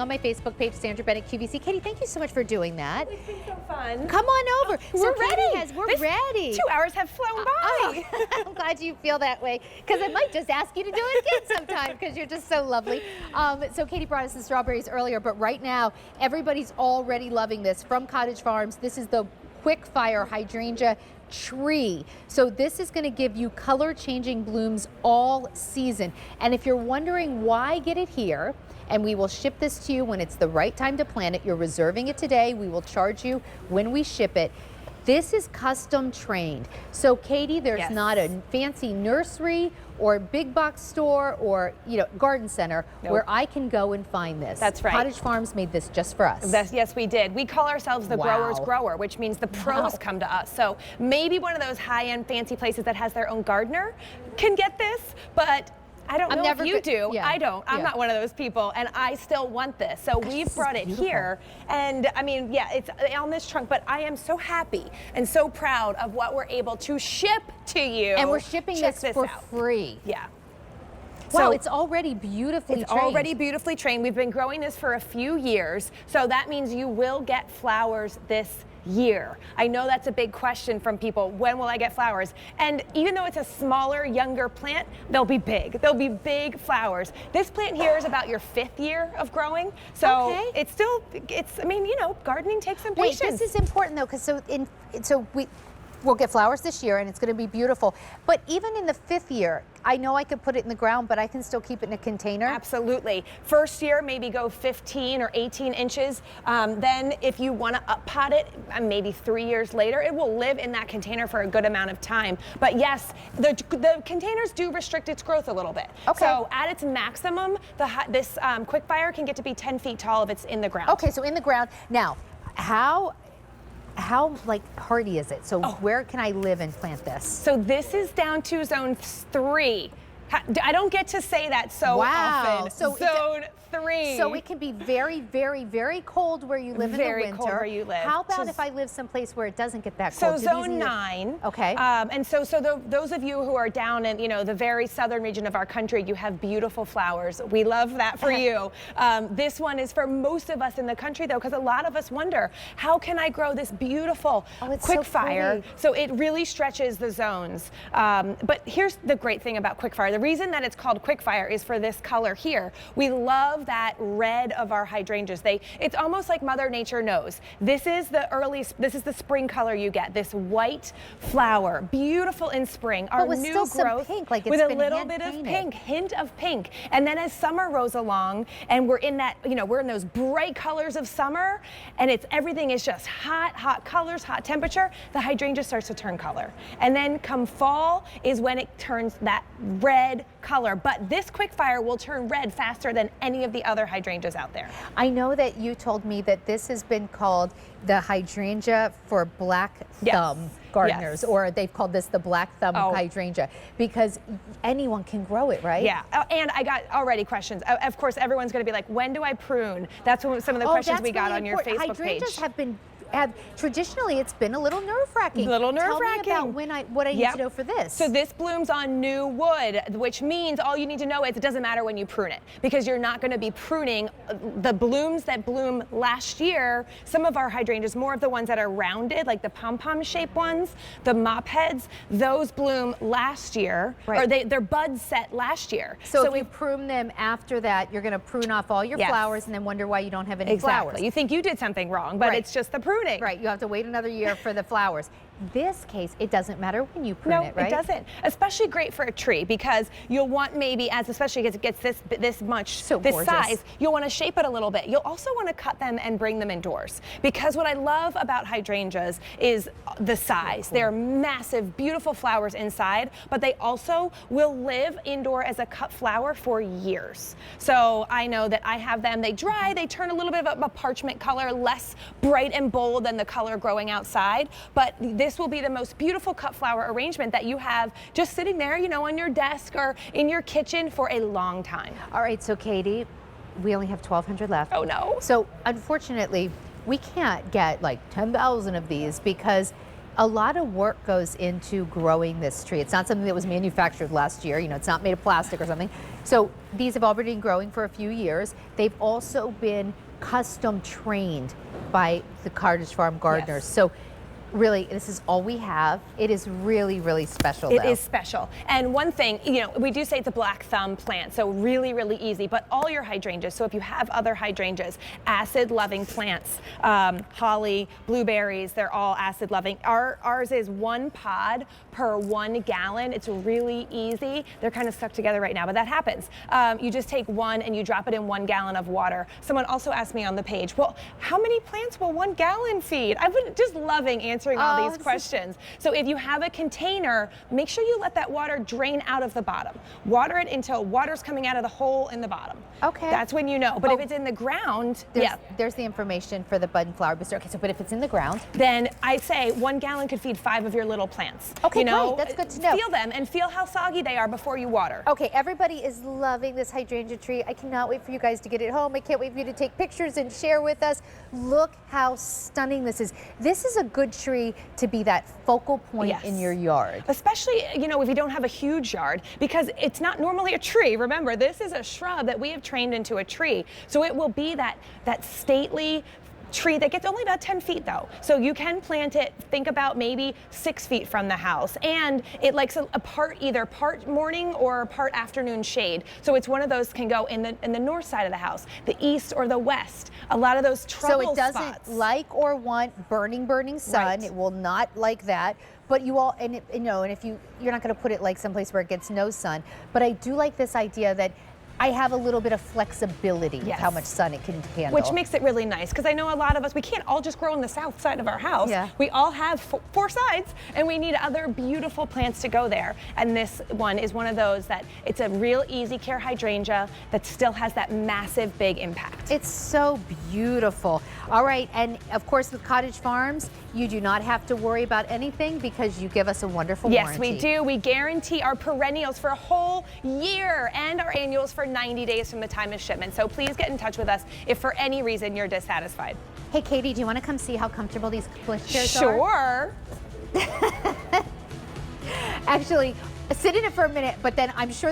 on my Facebook page, Sandra Bennett QVC. Katie, thank you so much for doing that. It's been so fun. Come on over. We're ready. We're ready. 2 hours have flown by. I'm glad you feel that way, because I might just ask you to do it again sometime, because you're just so lovely. So Katie brought us the strawberries earlier, but right now everybody's already loving this from Cottage Farms. This is the quick fire hydrangea tree. So this is going to give you color changing blooms all season. And if you're wondering why get it here, and we will ship this to you when it's the right time to plant it. You're reserving it today. We will charge you when we ship it. This is custom trained. So Katie, there's not a fancy nursery or big box store or garden center where I can go and find this. That's right. Cottage Farms made this just for us. Yes, we did. We call ourselves the grower's grower, which means the pros come to us. So maybe one of those high-end fancy places that has their own gardener can get this, but I don't know if you do. I don't. I'm not one of those people, and I still want this. So we've brought it here, and I mean, it's on this trunk, but I am so happy and so proud of what we're able to ship to you. And we're shipping this for free. Yeah. Wow, So it's already beautifully trained. It's already beautifully trained. We've been growing this for a few years, so that means you will get flowers this year. I know that's a big question from people. When will I get flowers? And even though it's a smaller, younger plant, they'll be big. They'll be big flowers. This plant here is about your 5th year of growing. So it's still, I mean, gardening takes some patience. Wait, this is important though, because we'll get flowers this year and it's going to be beautiful. But even in the 5th year, I know I could put it in the ground, but I can still keep it in a container? Absolutely. First year, maybe go 15 or 18 inches. Then if you want to up pot it, maybe 3 years later, it will live in that container for a good amount of time. But yes, the containers do restrict its growth a little bit. Okay. So at its maximum, this quick fire can get to be 10 feet tall if it's in the ground. Okay, so in the ground. Now, how hardy is it? So where can I live and plant this? So this is down to zone 3. I don't get to say that so often. So zone 3. So it can be very, very, very cold where you live in the winter. Very cold where you live. How about if I live someplace where it doesn't get that cold? So zone 9. Okay. And so those of you who are down in the very southern region of our country, you have beautiful flowers. We love that for you. This one is for most of us in the country though, because a lot of us wonder, how can I grow this beautiful quick fire? So it really stretches the zones. But here's the great thing about quick fire. The reason that it's called quick fire is for this color here. We love that red of our hydrangeas. It's almost like Mother Nature knows. This is the spring color you get. This white flower, beautiful in spring. Our new growth some pink, like it's with a been little bit of pink, hint of pink. And then as summer rolls along, and we're in that, we're in those bright colors of summer, and everything is just hot colors, hot temperature. The hydrangea starts to turn color, and then come fall is when it turns that red color. But this quick fire will turn red faster than any of the other hydrangeas out there. I know that you told me that this has been called the hydrangea for black thumb gardeners, or they've called this the black thumb hydrangea, because anyone can grow it, right? Yeah, and I got already questions. Of course, everyone's going to be like, when do I prune? That's some of the questions we got on your Facebook page. Hydrangeas traditionally, it's been a little nerve-wracking. Tell me about what I need to know for this. So this blooms on new wood, which means all you need to know is it doesn't matter when you prune it, because you're not going to be pruning the blooms that bloom last year. Some of our hydrangeas, more of the ones that are rounded, like the pom-pom shaped ones, the mop heads, those bloom last year, or their buds set last year. So if you prune them after that, you're going to prune off all your flowers and then wonder why you don't have any flowers. You think you did something wrong, but it's just the pruning. Right, you have to wait another year for the flowers. This case, it doesn't matter when you prune it, right? No, it doesn't. Especially great for a tree, because you'll want especially as it gets this much, this size, you'll want to shape it a little bit. You'll also want to cut them and bring them indoors, because what I love about hydrangeas is the size. They're massive, beautiful flowers inside, but they also will live indoor as a cut flower for years. So I know that I have them, they dry, they turn a little bit of a parchment color, less bright and bold than the color growing outside, but this will be the most beautiful cut flower arrangement that you have just sitting there, on your desk or in your kitchen for a long time. All right, so Katie, we only have 1,200 left. Oh no. So unfortunately, we can't get like 10,000 of these, because a lot of work goes into growing this tree. It's not something that was manufactured last year. You know, it's not made of plastic or something. So these have already been growing for a few years. They've also been custom trained by the Cottage Farm gardeners. Yes. So really, this is all we have. It is really, really special. It is special. And one thing, you know, we do say it's a black thumb plant, so really, really easy, but all your hydrangeas, so if you have other hydrangeas, acid-loving plants, holly, blueberries, they're all acid-loving. Ours is 1 pod per 1 gallon. It's really easy. They're kind of stuck together right now, but that happens. You just take 1 and you drop it in 1 gallon of water. Someone also asked me on the page, well, how many plants will 1 gallon feed? I've been just loving answering all these questions. So if you have a container, make sure you let that water drain out of the bottom. Water it until water's coming out of the hole in the bottom. Okay. That's when you know. But if it's in the ground, there's the information for the bud and flower booster. Okay, so but if it's in the ground, then I say 1 gallon could feed 5 of your little plants. Okay, you know, great. That's good to know. Feel them and feel how soggy they are before you water. Okay, everybody is loving this hydrangea tree. I cannot wait for you guys to get it home. I can't wait for you to take pictures and share with us. Look how stunning this is. This is a good tree to be that focal point in your yard. Especially, you know, if you don't have a huge yard, because it's not normally a tree. Remember, this is a shrub that we have trained into a tree. So it will be that stately tree that gets only about 10 feet though. So you can plant it, think about maybe 6 feet from the house. And it likes either part morning or part afternoon shade. So it's one of those can go in the north side of the house, the east or the west. A lot of those trouble spots. So it doesn't like or want burning sun. Right. It will not like that. But you all, and you know, and if you're not going to put it like someplace where it gets no sun. But I do like this idea that I have a little bit of flexibility with how much sun it can handle. Which makes it really nice, because I know a lot of us, we can't all just grow on the south side of our house. Yeah. We all have 4 sides, and we need other beautiful plants to go there. And this one is one of those that it's a real easy care hydrangea that still has that massive big impact. It's so beautiful. All right, and of course with Cottage Farms, you do not have to worry about anything because you give us a wonderful warranty. Yes, we do. We guarantee our perennials for a whole year and our annuals for 90 days from the time of shipment. So please get in touch with us if for any reason you're dissatisfied. Hey, Katie, do you want to come see how comfortable these chairs are? Sure. Actually, sit in it for a minute, but then I'm sure